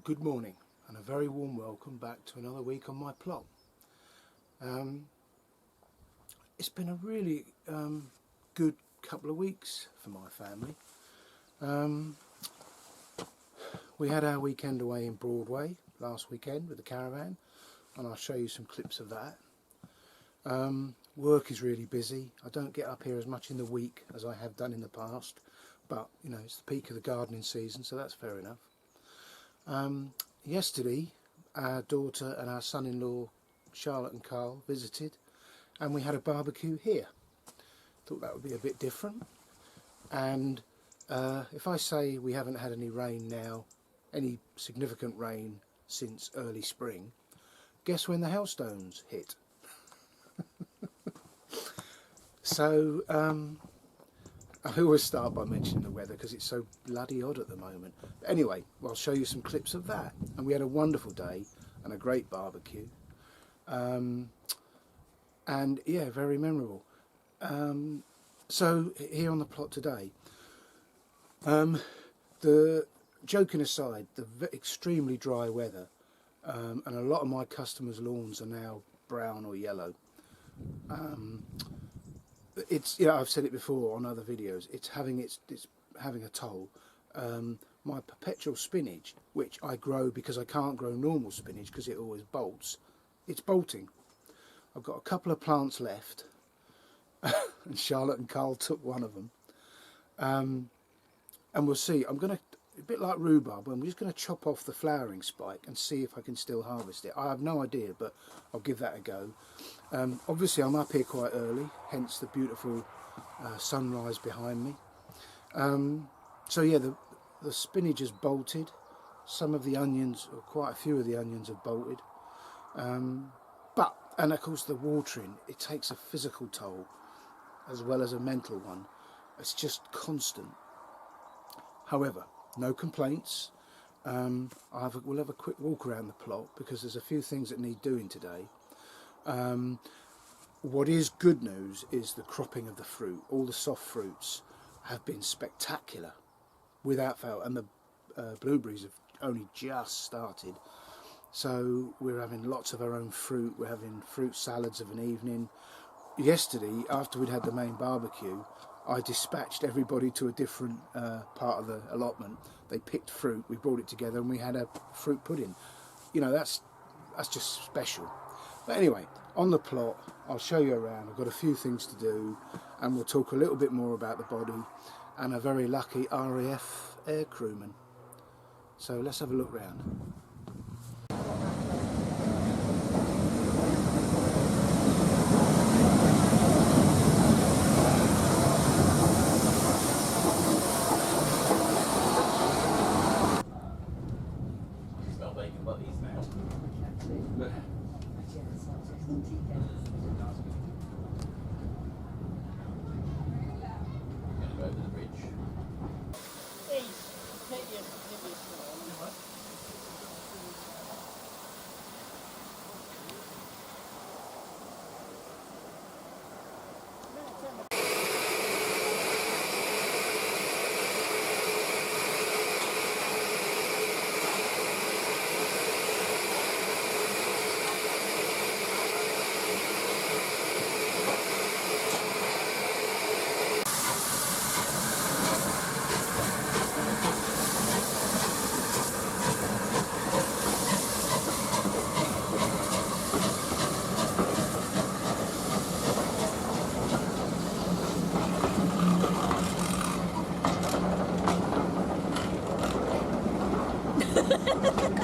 Good morning and a very warm welcome back to another week on my plot. It's been a really good couple of weeks for my family. We had our weekend away in Broadway last weekend with the caravan, and I'll show you some clips of that. Work is really busy. I don't get up here as much in the week as I have done in the past, but you know, it's the peak of the gardening season, so that's fair enough. Yesterday our daughter and our son-in-law Charlotte and Carl visited, and we had a barbecue here. Thought that would be a bit different. And if I say we haven't had any rain now, any significant rain since early spring, guess when the hailstones hit? So I always start by mentioning the weather because it's so bloody odd at the moment. But anyway, I'll show you some clips of that. And we had a wonderful day and a great barbecue. And yeah, very memorable. So here on the plot today, the joking aside, the extremely dry weather, and a lot of my customers' lawns are now brown or yellow. It's, you know, I've said it before on other videos, it's having a toll. My perpetual spinach, which I grow because I can't grow normal spinach because it always bolts, it's bolting. I've got a couple of plants left and Charlotte and Carl took one of them, and we'll see. I'm going to, a bit like rhubarb, I'm just going to chop off the flowering spike and see if I can still harvest it. I have no idea, but I'll give that a go. Obviously I'm up here quite early, hence the beautiful sunrise behind me. So yeah, the spinach has bolted. Some of the onions, or quite a few of the onions, have bolted. And of course the watering, it takes a physical toll as well as a mental one. It's just constant. However, no complaints. We'll have a quick walk around the plot because there's a few things that need doing today. What is good news is the cropping of the fruit. All the soft fruits have been spectacular, without fail, and the blueberries have only just started. So we're having lots of our own fruit. We're having fruit salads of an evening. Yesterday, after we'd had the main barbecue, I dispatched everybody to a different part of the allotment. They picked fruit, we brought it together, and we had a fruit pudding. You know, that's just special. But anyway, on the plot, I'll show you around. I've got a few things to do, and we'll talk a little bit more about the body and a very lucky RAF air crewman. So let's have a look round.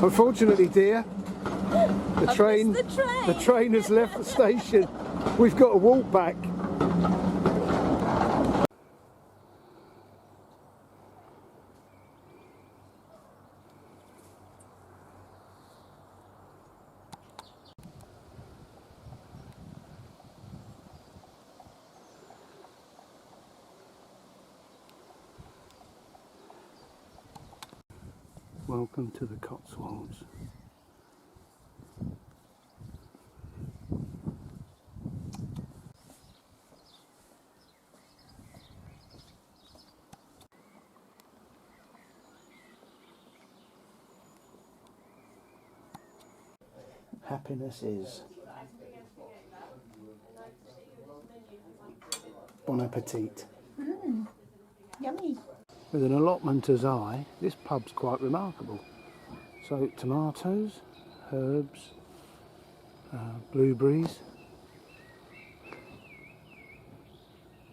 Unfortunately, dear, the train has left the station. We've got to walk back. Welcome to the Cotswolds. happiness is. Bon appetit. Yummy. With an allotmenter's eye, this pub's quite remarkable. So tomatoes, herbs, blueberries.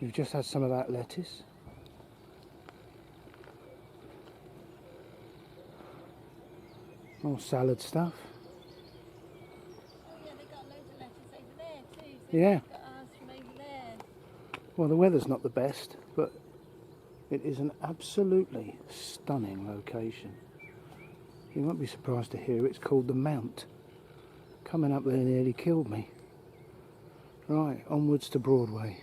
We've just had some of that lettuce. More salad stuff. Oh yeah, they got loads of lettuce over there too. So Yeah. they've got ours from over there. Well, the weather's not the best, but it is an absolutely stunning location. You won't be surprised to hear it's called the Mount. Coming up there nearly killed me. Right, onwards to Broadway.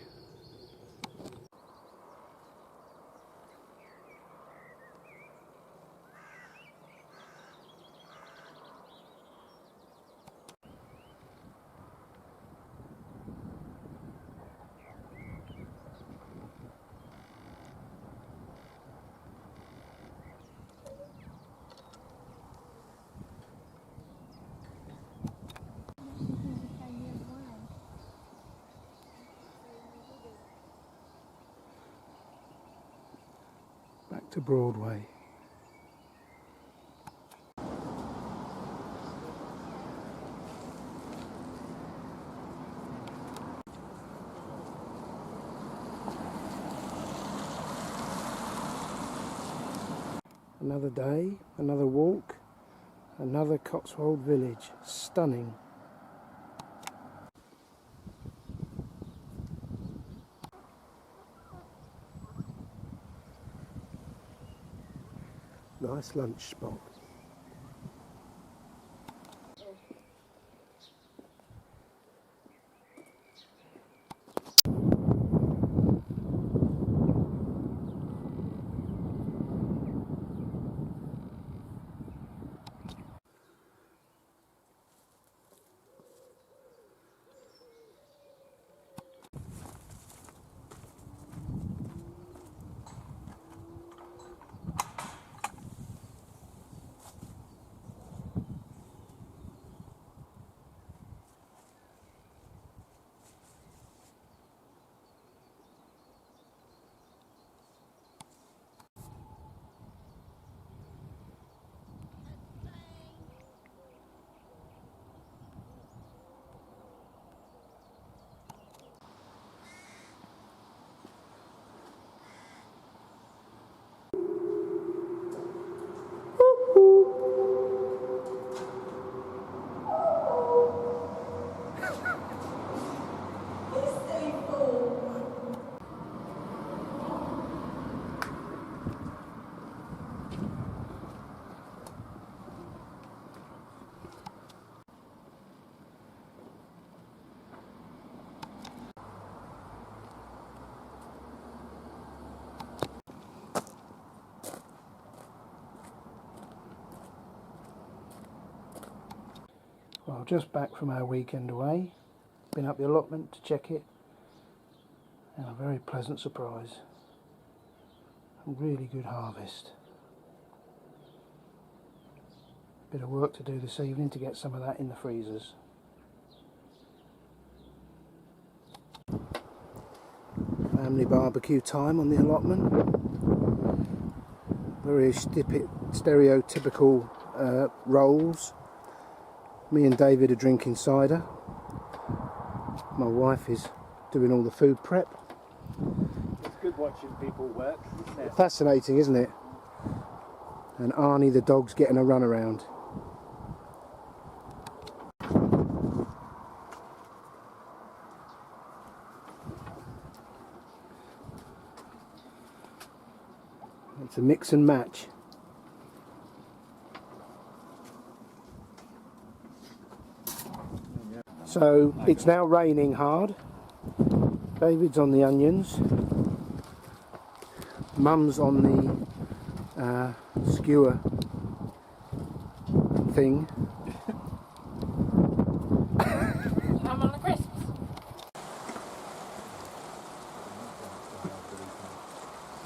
Back to Broadway. Another day, another walk, another Cotswold village. Stunning. Nice lunch spot. Well, just back from our weekend away. Been up the allotment to check it. And a very pleasant surprise. A really good harvest. Bit of work to do this evening to get some of that in the freezers. Family barbecue time on the allotment. Very stereotypical rolls. Me and David are drinking cider. My wife is doing all the food prep. It's good watching people work, isn't it? Fascinating, isn't it? And Arnie the dog's getting a run around. It's a mix and match. So it's now raining hard. David's on the onions. Mum's on the skewer thing. I'm on the crisps.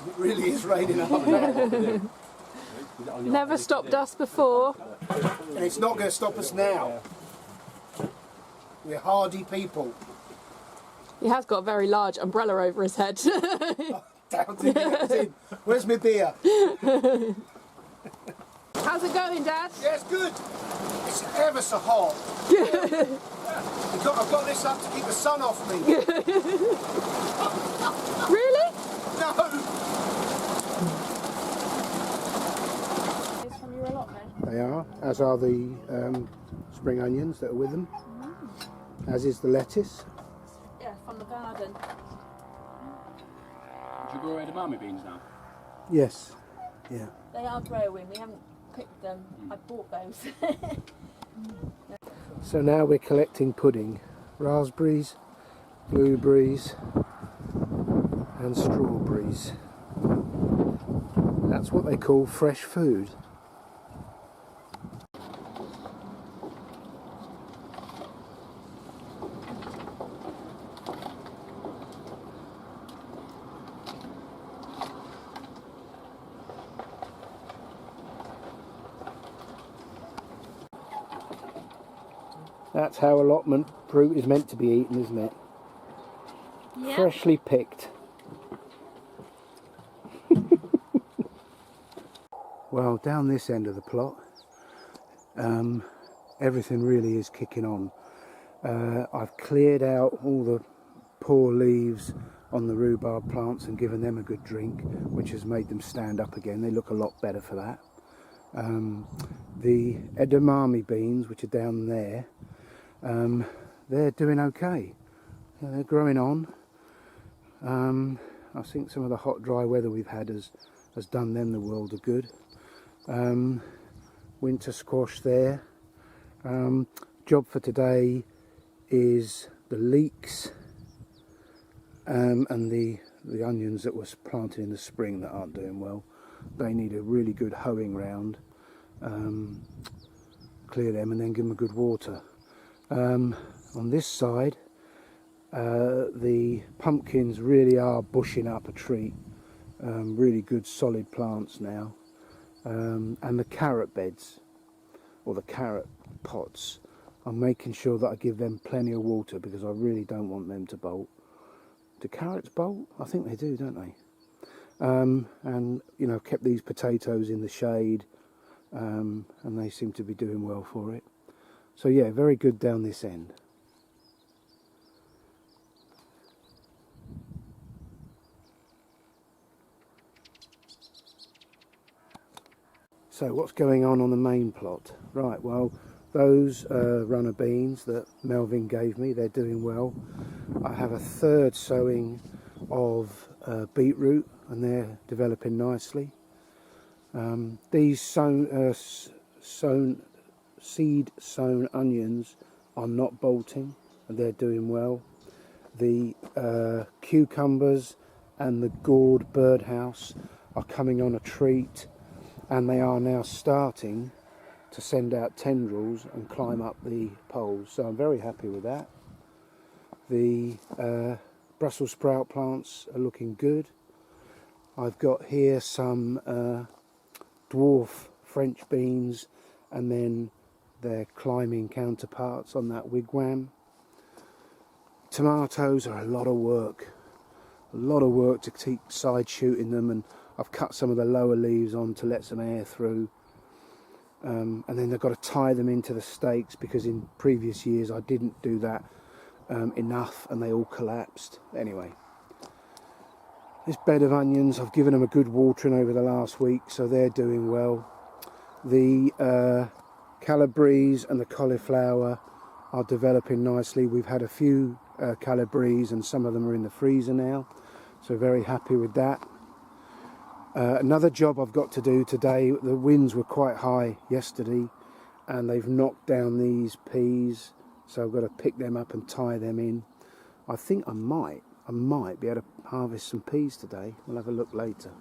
It really is raining hard. Never stopped us before. And it's not going to stop us now. We're hardy people. He has got a very large umbrella over his head. Down to the in. Where's my beer? How's it going, Dad? Yeah, it's good. It's ever so hot. I've got this up to keep the sun off me. Really? No. It's from your allotment. They are, as are the spring onions that are with them. As is the lettuce. Yeah, from the garden. Did you grow edamame beans now? Yes. Yeah. They are growing. We haven't picked them. I bought those. So now we're collecting pudding. Raspberries, blueberries and strawberries. That's what they call fresh food. That's how allotment fruit is meant to be eaten, isn't it? Yeah. Freshly picked. Well, down this end of the plot, everything really is kicking on. I've cleared out all the poor leaves on the rhubarb plants and given them a good drink, which has made them stand up again. They look a lot better for that. The edamame beans, which are down there, they're doing okay. They're growing on. I think some of the hot, dry weather we've had has done them the world of good. Winter squash there. Job for today is the leeks and the onions that was planted in the spring that aren't doing well. They need a really good hoeing round. Clear them and then give them a good water. On this side, the pumpkins really are bushing up a treat. Really good solid plants now. And the carrot beds, or the carrot pots, I'm making sure that I give them plenty of water because I really don't want them to bolt. Do carrots bolt? I think they do, don't they? And you know, kept these potatoes in the shade, and they seem to be doing well for it. So yeah, very good down this end. So what's going on the main plot? Right, well, those runner beans that Melvin gave me, they're doing well. I have a third sowing of beetroot and they're developing nicely. These seed sown onions are not bolting and they're doing well. The cucumbers and the gourd birdhouse are coming on a treat, and they are now starting to send out tendrils and climb up the poles, so I'm very happy with that. The Brussels sprout plants are looking good. I've got here some dwarf French beans and then their climbing counterparts on that wigwam. Tomatoes are a lot of work to keep side shooting them, and I've cut some of the lower leaves on to let some air through, and then I've got to tie them into the stakes because in previous years I didn't do that enough and they all collapsed. Anyway, this bed of onions, I've given them a good watering over the last week, so they're doing well. The calabrese and the cauliflower are developing nicely. We've had a few calabrese and some of them are in the freezer now, so very happy with that. Another job I've got to do today, the winds were quite high yesterday and they've knocked down these peas, so I've got to pick them up and tie them in. I think I might be able to harvest some peas today. We'll have a look later.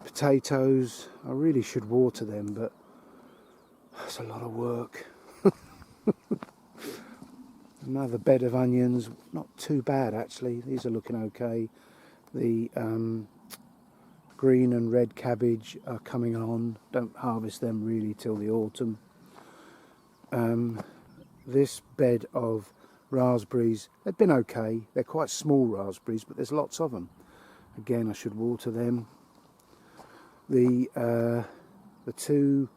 Potatoes, I really should water them, but it's a lot of work. Another bed of onions, not too bad actually, these are looking okay. The green and red cabbage are coming on, don't harvest them really till the autumn. this bed of raspberries, they've been okay. They're quite small raspberries, but there's lots of them. Again, I should water them. The two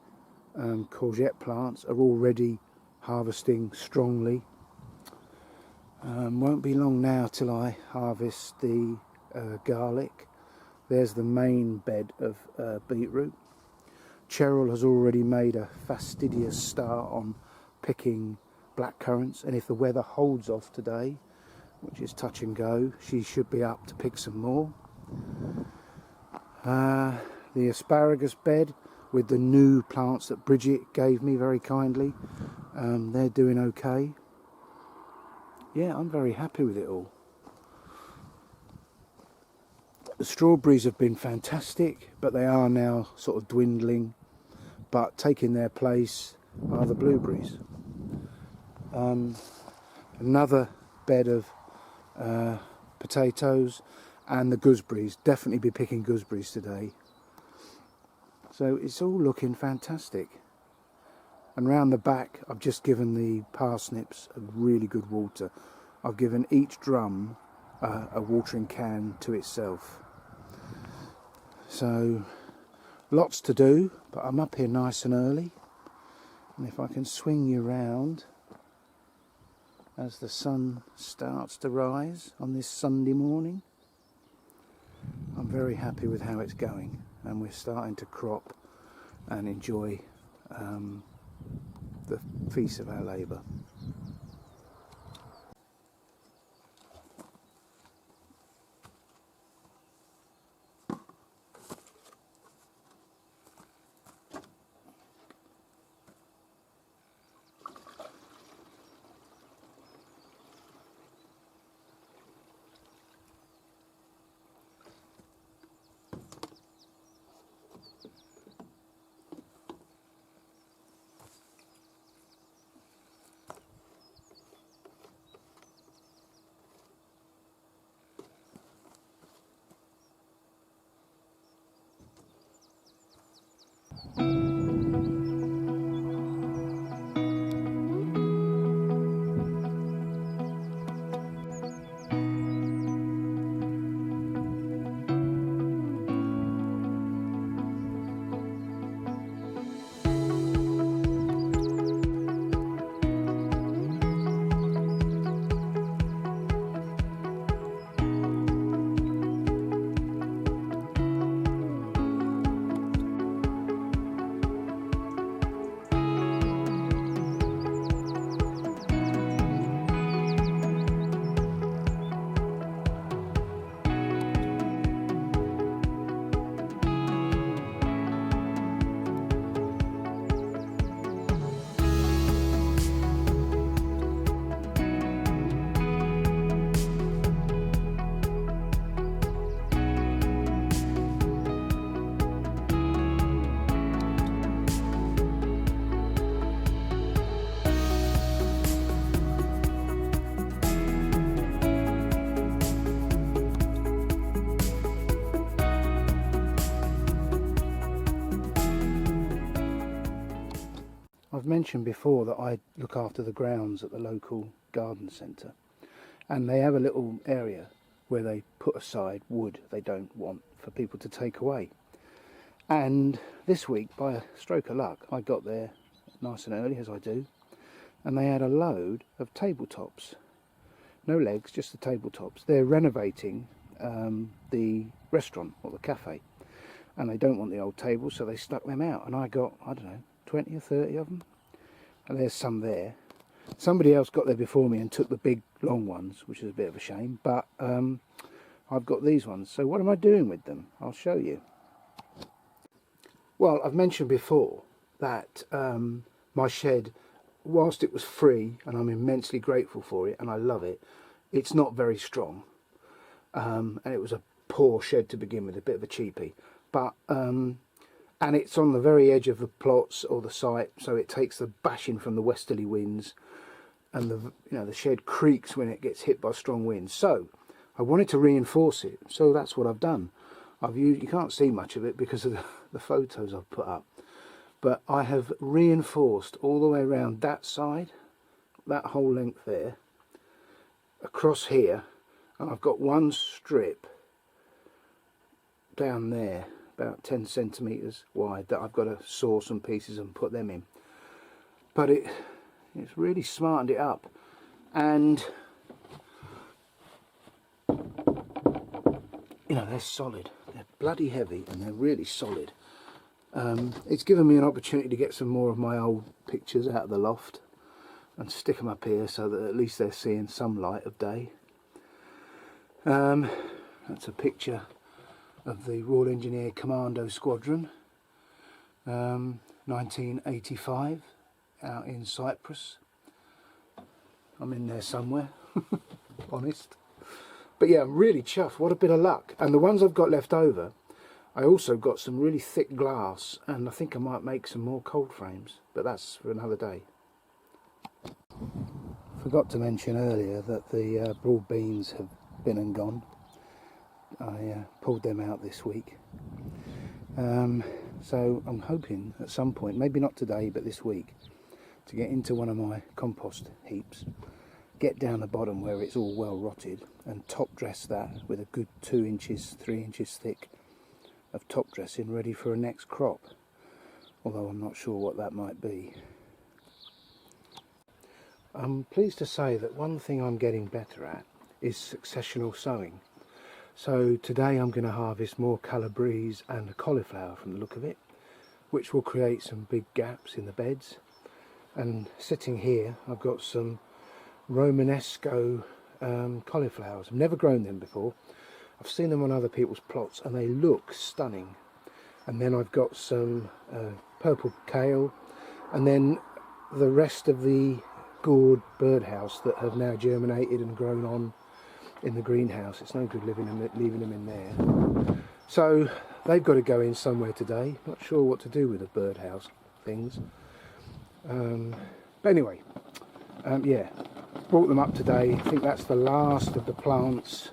courgette plants are already harvesting strongly. Won't be long now till I harvest the garlic. There's the main bed of beetroot. Cheryl has already made a fastidious start on picking blackcurrants, and if the weather holds off today, which is touch and go, she should be up to pick some more. The asparagus bed with the new plants that Bridget gave me very kindly, they're doing okay. Yeah, I'm very happy with it all. The strawberries have been fantastic, but they are now sort of dwindling. But taking their place are the blueberries. Another bed of potatoes and the gooseberries. Definitely be picking gooseberries today. So it's all looking fantastic. And round the back, I've just given the parsnips a really good water. I've given each drum a watering can to itself. So lots to do, but I'm up here nice and early. And if I can swing you round as the sun starts to rise on this Sunday morning, I'm very happy with how it's going, and we're starting to crop and enjoy the feast of our labour. I've mentioned before that I look after the grounds at the local garden centre, and they have a little area where they put aside wood they don't want for people to take away. And this week, by a stroke of luck, I got there nice and early, as I do, and they had a load of tabletops. No legs, just the tabletops. They're renovating the restaurant or the cafe, and they don't want the old tables, so they stuck them out, and I got, I don't know, 20 or 30 of them, and there's some there. Somebody else got there before me and took the big long ones, which is a bit of a shame, but I've got these ones. So what am I doing with them? I'll show you. Well, I've mentioned before that my shed, whilst it was free, and I'm immensely grateful for it and I love it, it's not very strong, and it was a poor shed to begin with, a bit of a cheapie, but and it's on the very edge of the plots or the site, so it takes the bashing from the westerly winds, and the shed creaks when it gets hit by strong winds. So I wanted to reinforce it, so that's what I've done. You can't see much of it because of the photos I've put up, but I have reinforced all the way around that side, that whole length there, across here, and I've got one strip down there about 10 centimetres wide that I've got to saw some pieces and put them in. But it's really smartened it up, and you know, they're solid. They're bloody heavy and they're really solid. It's given me an opportunity to get some more of my old pictures out of the loft and stick them up here so that at least they're seeing some light of day. That's a picture of the Royal Engineer Commando Squadron, 1985, out in Cyprus. I'm in there somewhere, honest. But yeah, I'm really chuffed. What a bit of luck. And the ones I've got left over, I also got some really thick glass, and I think I might make some more cold frames, but that's for another day. Forgot to mention earlier that the broad beans have been and gone. I pulled them out this week. So I'm hoping at some point, maybe not today, but this week, to get into one of my compost heaps, get down the bottom where it's all well rotted, and top dress that with a good 2 inches, 3 inches thick of top dressing ready for a next crop, although I'm not sure what that might be. I'm pleased to say that one thing I'm getting better at is successional sowing. So today I'm going to harvest more calabrese and cauliflower from the look of it, which will create some big gaps in the beds. And sitting here I've got some Romanesco cauliflowers. I've never grown them before. I've seen them on other people's plots and they look stunning. And then I've got some purple kale, and then the rest of the gourd birdhouse that have now germinated and grown on in the greenhouse. It's no good leaving them in there. So they've got to go in somewhere today. Not sure what to do with the birdhouse things. But anyway, yeah, brought them up today. I think that's the last of the plants.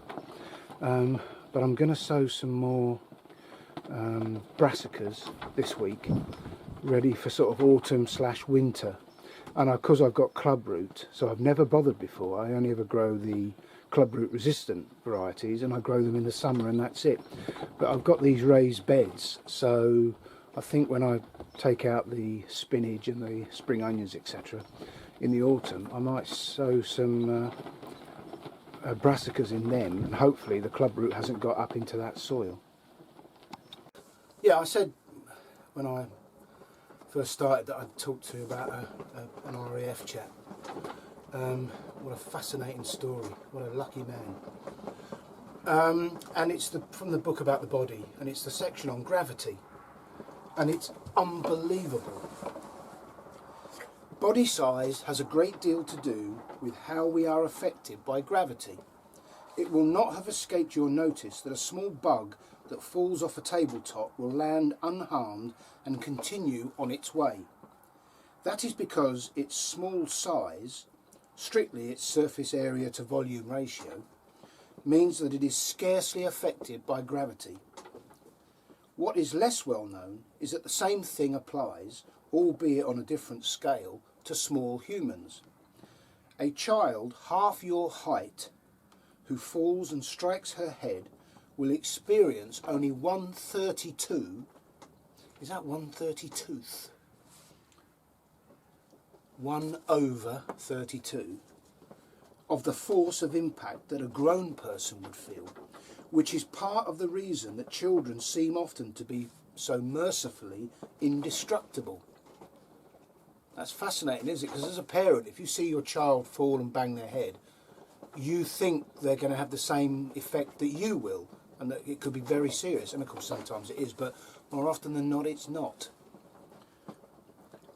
But I'm going to sow some more brassicas this week, ready for sort of autumn / winter. And because I've got clubroot, so I've never bothered before. I only ever grow the clubroot resistant varieties, and I grow them in the summer and that's it. But I've got these raised beds, so I think when I take out the spinach and the spring onions, etc., in the autumn, I might sow some brassicas in them, and hopefully the clubroot hasn't got up into that soil. Yeah, I said when I first started that I'd talk to you about an RAF chap. What a fascinating story, what a lucky man. And it's from the book about the body, and it's the section on gravity, and it's unbelievable. Body size has a great deal to do with how we are affected by gravity. It will not have escaped your notice that a small bug that falls off a tabletop will land unharmed and continue on its way. That is because its small size, strictly its surface area to volume ratio, means that it is scarcely affected by gravity. What is less well known is that the same thing applies, albeit on a different scale, to small humans. A child half your height who falls and strikes her head will experience only 1/32, is that 1/32th? 1/32 of the force of impact that a grown person would feel, which is part of the reason that children seem often to be so mercifully indestructible. That's fascinating, isn't it? Because as a parent, if you see your child fall and bang their head, you think they're going to have the same effect that you will, and that it could be very serious. And of course sometimes it is, but more often than not it's not.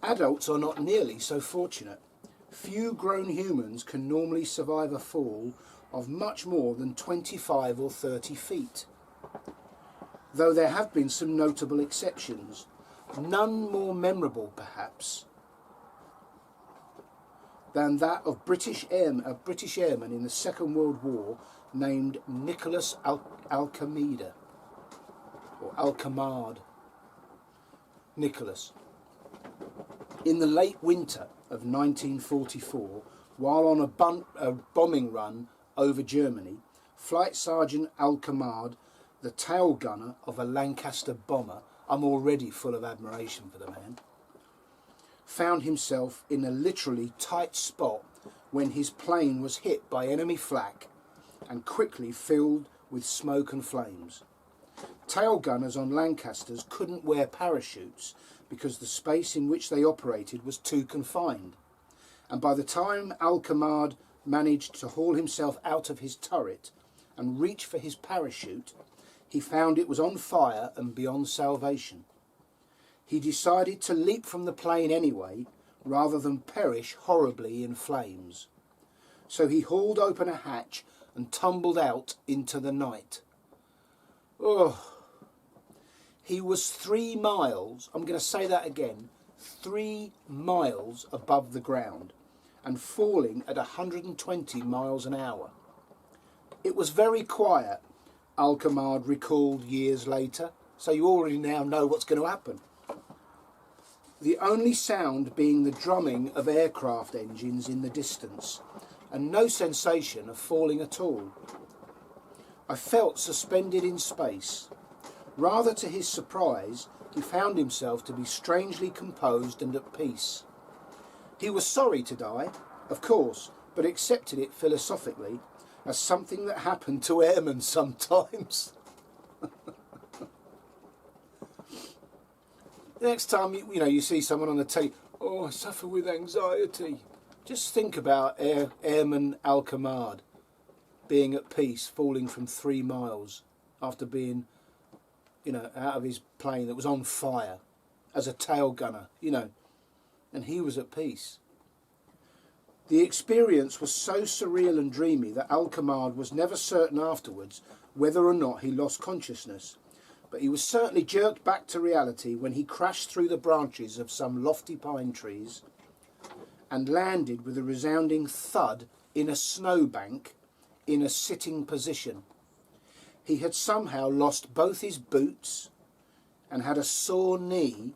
Adults are not nearly so fortunate. Few grown humans can normally survive a fall of much more than 25 or 30 feet. Though there have been some notable exceptions, none more memorable perhaps than that of British airman in the Second World War named Nicholas Alcamede, or Alcamade Nicholas. In the late winter of 1944, while on a bombing run over Germany, Flight Sergeant Alkamard, the tail gunner of a Lancaster bomber, I'm already full of admiration for the man, found himself in a literally tight spot when his plane was hit by enemy flak and quickly filled with smoke and flames. Tail gunners on Lancasters couldn't wear parachutes because the space in which they operated was too confined, and by the time Alkamard managed to haul himself out of his turret and reach for his parachute, he found it was on fire and beyond salvation. He decided to leap from the plane anyway, rather than perish horribly in flames. So he hauled open a hatch and tumbled out into the night. Oh, he was 3 miles, I'm going to say that again, 3 miles above the ground and falling at 120 miles an hour. It was very quiet, Alkamard recalled years later, so you already now know what's going to happen. The only sound being the drumming of aircraft engines in the distance, and no sensation of falling at all. I felt suspended in space. Rather to his surprise, he found himself to be strangely composed and at peace. He was sorry to die, of course, but accepted it philosophically as something that happened to airmen sometimes. Next time you see someone on the telly, oh, I suffer with anxiety, just think about Airman Alkamard being at peace, falling from 3 miles after being, out of his plane that was on fire as a tail gunner, and he was at peace. The experience was so surreal and dreamy that Alkamard was never certain afterwards whether or not he lost consciousness. But he was certainly jerked back to reality when he crashed through the branches of some lofty pine trees and landed with a resounding thud in a snowbank in a sitting position. He had somehow lost both his boots and had a sore knee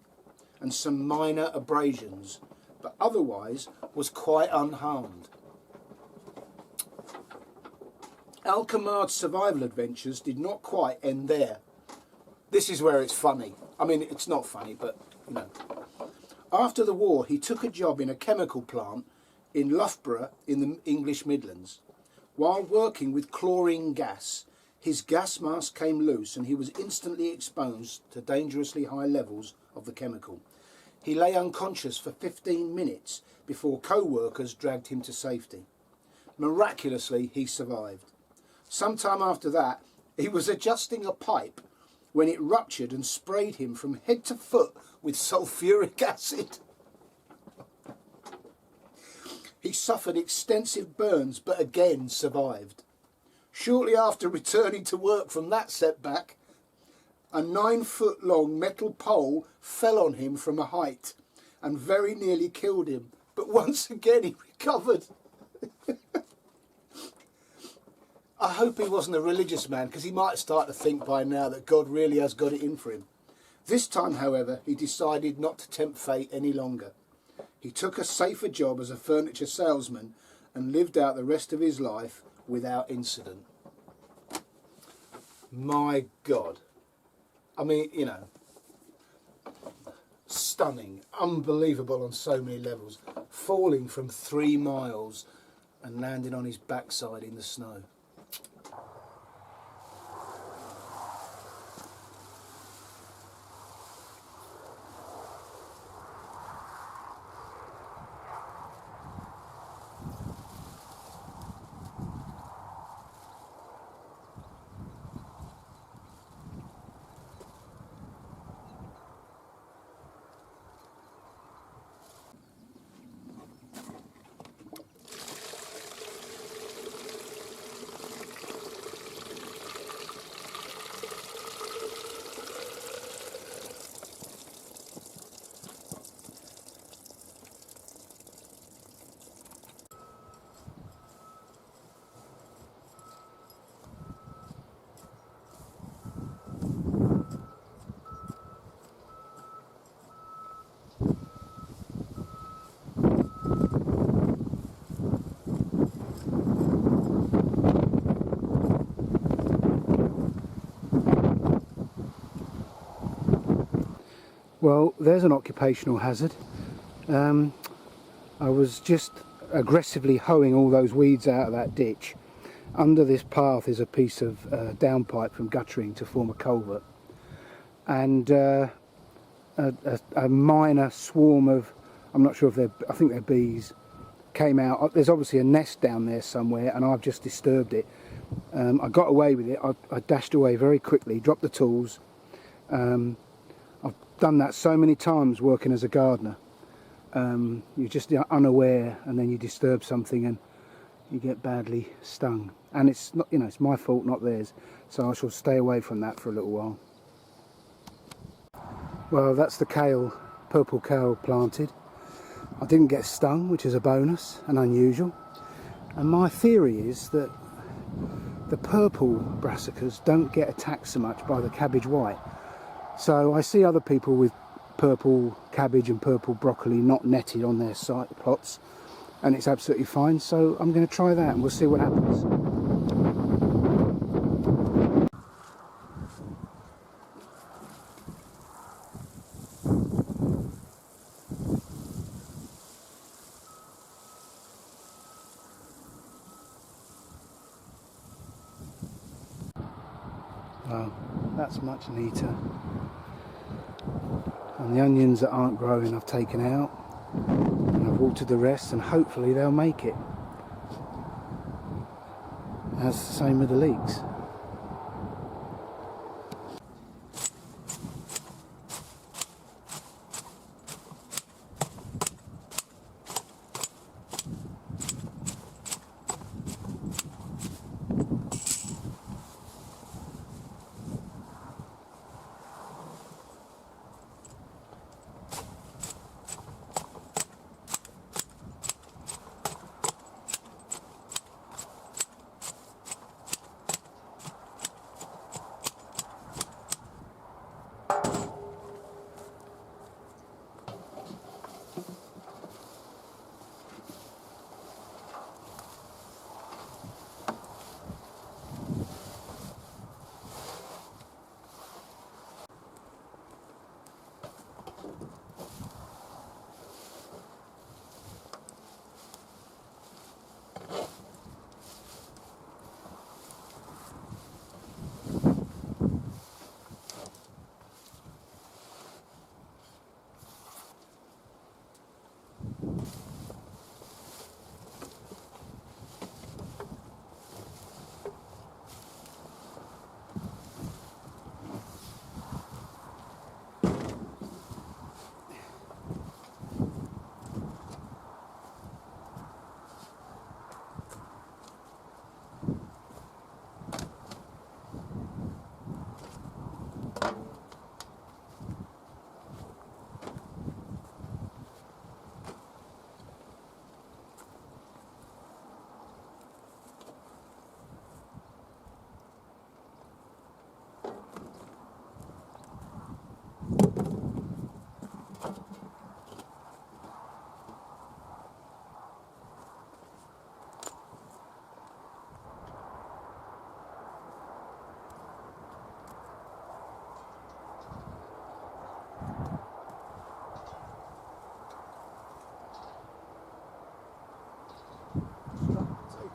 and some minor abrasions, but otherwise was quite unharmed. Alkamard's survival adventures did not quite end there. This is where it's funny. I mean, it's not funny, but, After the war, he took a job in a chemical plant in Loughborough in the English Midlands. While working with chlorine gas, his gas mask came loose and he was instantly exposed to dangerously high levels of the chemical. He lay unconscious for 15 minutes before co-workers dragged him to safety. Miraculously, he survived. Sometime after that, he was adjusting a pipe when it ruptured and sprayed him from head to foot with sulfuric acid. He suffered extensive burns, but again survived. Shortly after returning to work from that setback, a 9-foot-long metal pole fell on him from a height and very nearly killed him, but once again he recovered. I hope he wasn't a religious man, because he might start to think by now that God really has got it in for him. This time, however, he decided not to tempt fate any longer. He took a safer job as a furniture salesman and lived out the rest of his life without incident. My God. I mean, stunning, unbelievable on so many levels. Falling from 3 miles and landing on his backside in the snow. Well, there's an occupational hazard. I was just aggressively hoeing all those weeds out of that ditch. Under this path is a piece of downpipe from guttering to form a culvert, and a minor swarm of, I'm not sure if I think they're bees, came out. There's obviously a nest down there somewhere, and I've just disturbed it. I got away with it. I dashed away very quickly, dropped the tools. I've done that so many times working as a gardener. You're just unaware, and then you disturb something and you get badly stung. And it's not, you know, it's my fault, not theirs. So I shall stay away from that for a little while. Well, that's the kale, purple kale planted. I didn't get stung, which is a bonus and unusual. And my theory is that the purple brassicas don't get attacked so much by the cabbage white. So I see other people with purple cabbage and purple broccoli not netted on their site plots, and it's absolutely fine. So I'm going to try that and we'll see what happens. Well, that's much neater. And the onions that aren't growing I've taken out, and I've watered the rest, and hopefully they'll make it. That's the same with the leeks.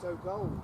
Potato gold.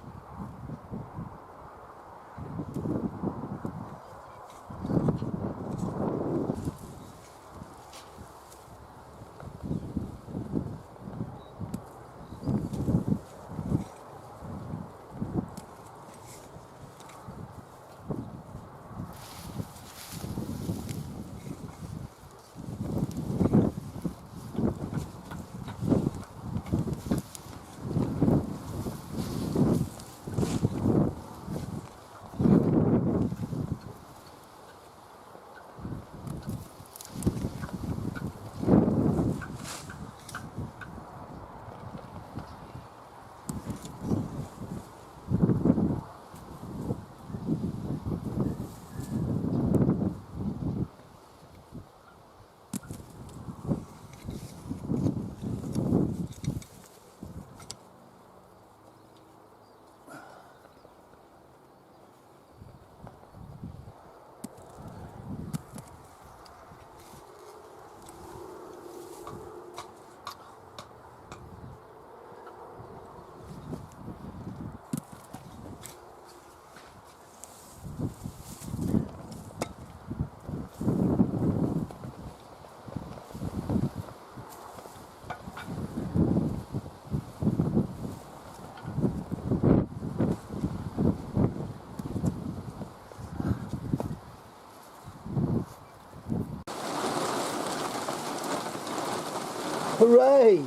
Hooray!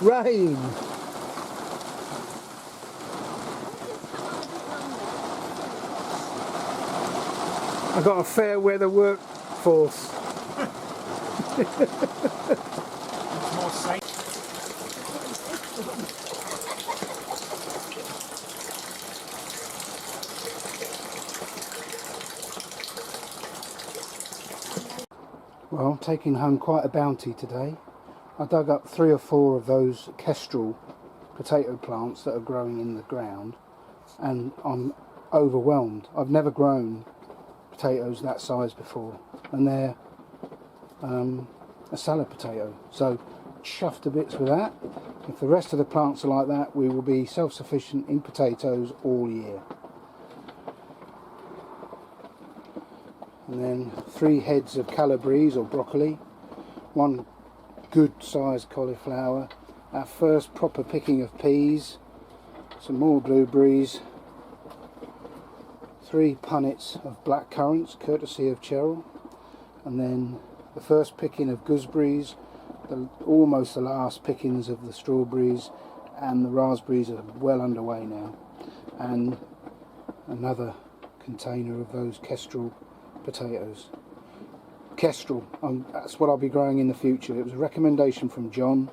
Rain! I got a fair weather workforce. It's more safe. Well, I'm taking home quite a bounty today. I dug up 3 or 4 of those Kestrel potato plants that are growing in the ground, and I'm overwhelmed. I've never grown potatoes that size before, and they're a salad potato, so chuffed to bits with that. If the rest of the plants are like that, we will be self-sufficient in potatoes all year. And then 3 heads of calabrese or broccoli, 1 good sized cauliflower, our first proper picking of peas, some more blueberries, 3 punnets of black currants courtesy of Cheryl, and then the first picking of gooseberries, almost the last pickings of the strawberries, and the raspberries are well underway now, and another container of those Kestrel potatoes. Kestrel, that's what I'll be growing in the future. It was a recommendation from John,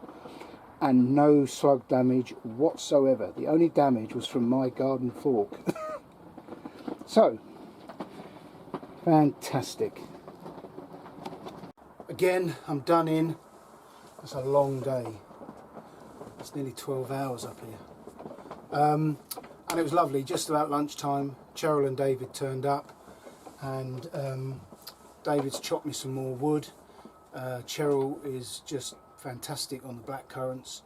and no slug damage whatsoever. The only damage was from my garden fork. So, fantastic. Again, I'm done in. It's a long day. It's nearly 12 hours up here. And it was lovely. Just about lunchtime, Cheryl and David turned up, and David's chopped me some more wood. Cheryl is just fantastic on the black currants.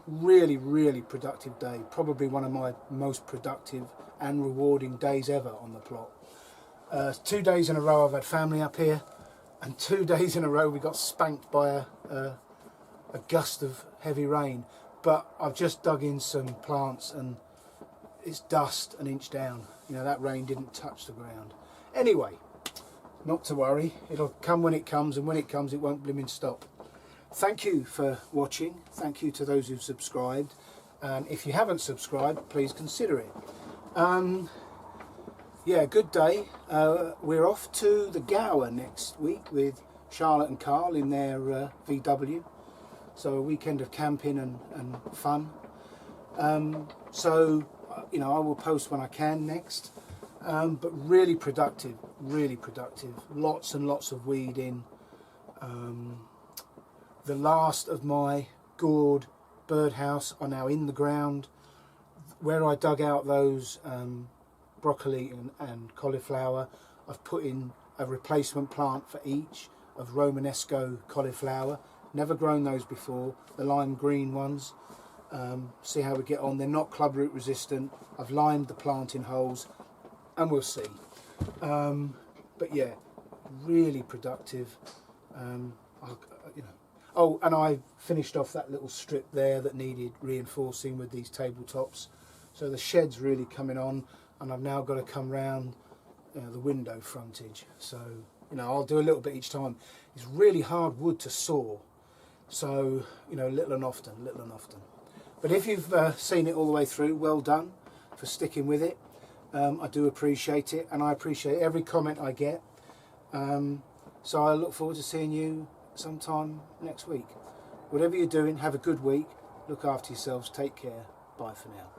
Really productive day. Probably one of my most productive and rewarding days ever on the plot. 2 days in a row I've had family up here, and 2 days in a row we got spanked by a gust of heavy rain. But I've just dug in some plants and it's dust an inch down. You know, that rain didn't touch the ground. Anyway, not to worry, it'll come when it comes, and when it comes it won't blimmin' stop. Thank you for watching. Thank you to those who've subscribed, and if you haven't subscribed, please consider it. Yeah, good day. We're off to the Gower next week with Charlotte and Carl in their VW, so a weekend of camping and fun. So you know, I will post when I can next. But really productive, lots and lots of weed in. The last of my gourd birdhouse are now in the ground. Where I dug out those broccoli and cauliflower, I've put in a replacement plant for each of Romanesco cauliflower. Never grown those before, the lime green ones. See how we get on. They're not clubroot resistant. I've limed the planting holes, and we'll see. But yeah, really productive. You know. Oh, and I finished off that little strip there that needed reinforcing with these tabletops. So the shed's really coming on, and I've now got to come round the window frontage. So, you know, I'll do a little bit each time. It's really hard wood to saw. So, you know, little and often. But if you've seen it all the way through, well done for sticking with it. I do appreciate it, and I appreciate every comment I get. So I look forward to seeing you sometime next week. Whatever you're doing, have a good week. Look after yourselves. Take care. Bye for now.